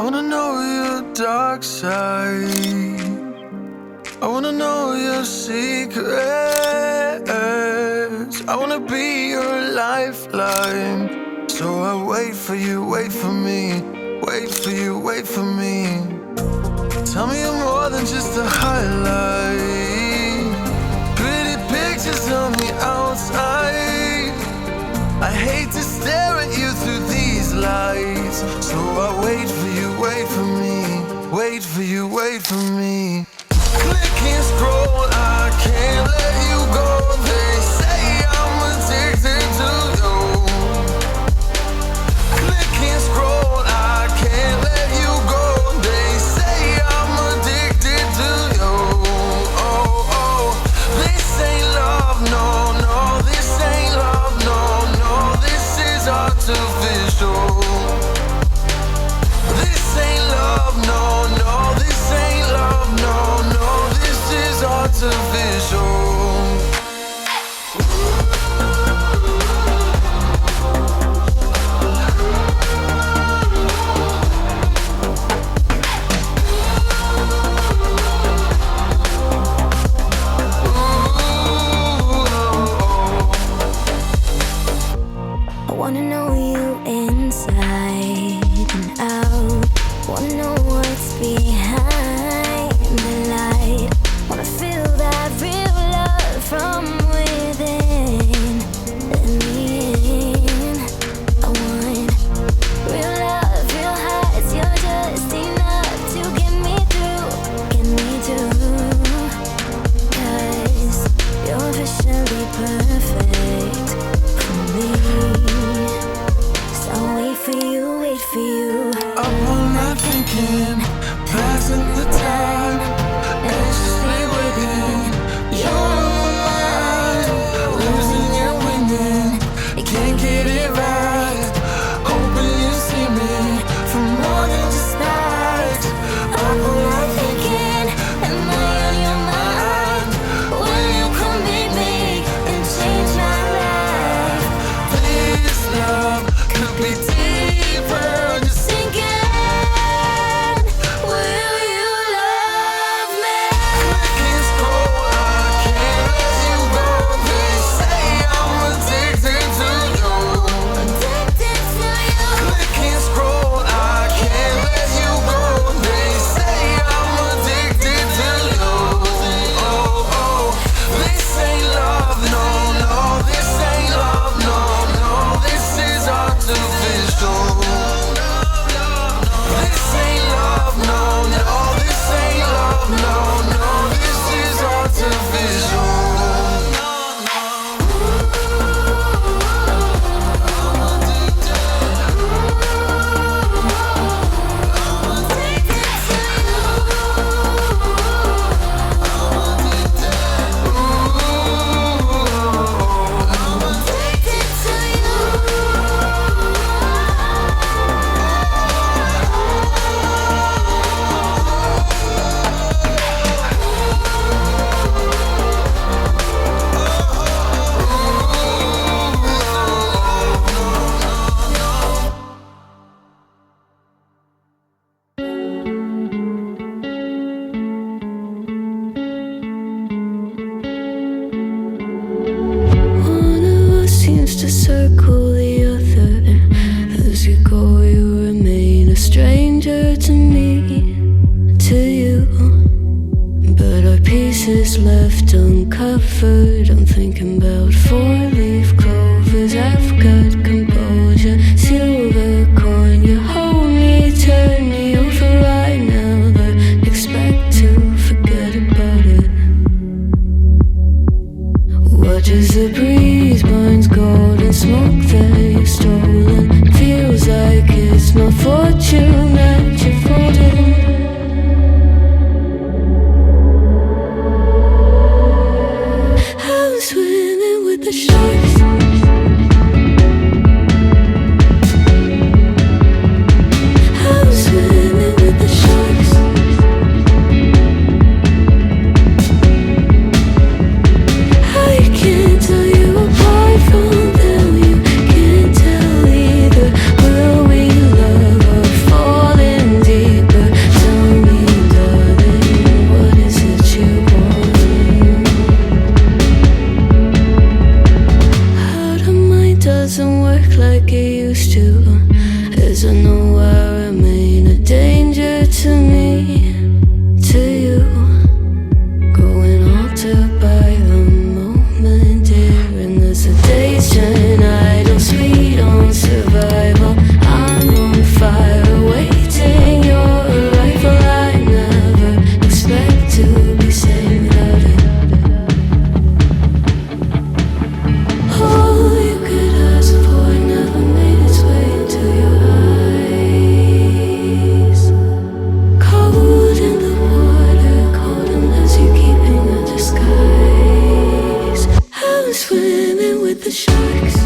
I wanna know your dark side. I wanna know your secrets. I wanna be your lifeline. So I wait for you, wait for me. Wait for you, wait for me. Tell me you're more than just a highlight. Pretty pictures on the outside. I hate to stare at you through these lights. So I wait for you, wait for me. Wait for you, wait for me. Click and scroll, I can't let you go. They say I'm addicted to you. Click and scroll, I can't let you go. They say I'm addicted to you. Oh, oh, this ain't love, no, no. This ain't love, no, no. This is artificial. This ain't love, no, no. This ain't love, no, no. This is artificial. I wanna know you inside and out. Wanna know what's behind the light. Wanna feel that real love from within. Let me in. I want real love, real hearts. You're just enough to get me through, get me through. 'Cause you're officially perfect for me. So wait for you, wait for you. I'm not thinking, passing the time, anxiously waiting. You're mine, losing and winning. You can't get it right. Hoping you see me for more than just nights. I'm not thinking, am I on your mind? Will you come meet me and change my life? This love could be deeper. Just Thinking, will you love me? click and scroll, I can't let you go. They say I'm addicted to you. Addicted to you. Click and scroll, I can't let you go. They say I'm addicted to you. Oh, oh, this ain't love, no, no. This ain't love, no, no. This is artificial. This ain't love, no, no. This ain't love, no, no. This is artificial. One of us seems to circle the other. As you go, you remain a stranger to me, to you. But our pieces left uncovered. I'm thinking about four-leaf clovers. I've got composure, silver coin. You hold me, turn me over right now. But expect to forget about it. Watches the breeze, burns golden smoke that you've stolen. Feels like it's my fortune that you're folding. How's 'cause I know I remain a danger to me, to you. Growing altered by the moment, dear. And as the days turn, I don't speed on survival. I'm on fire, waiting your arrival. I never expect to be sane without it. All you could ask for never made its way into your eyes. Cold in the water, cold unless you're keeping a disguise. I'm swimming with the sharks.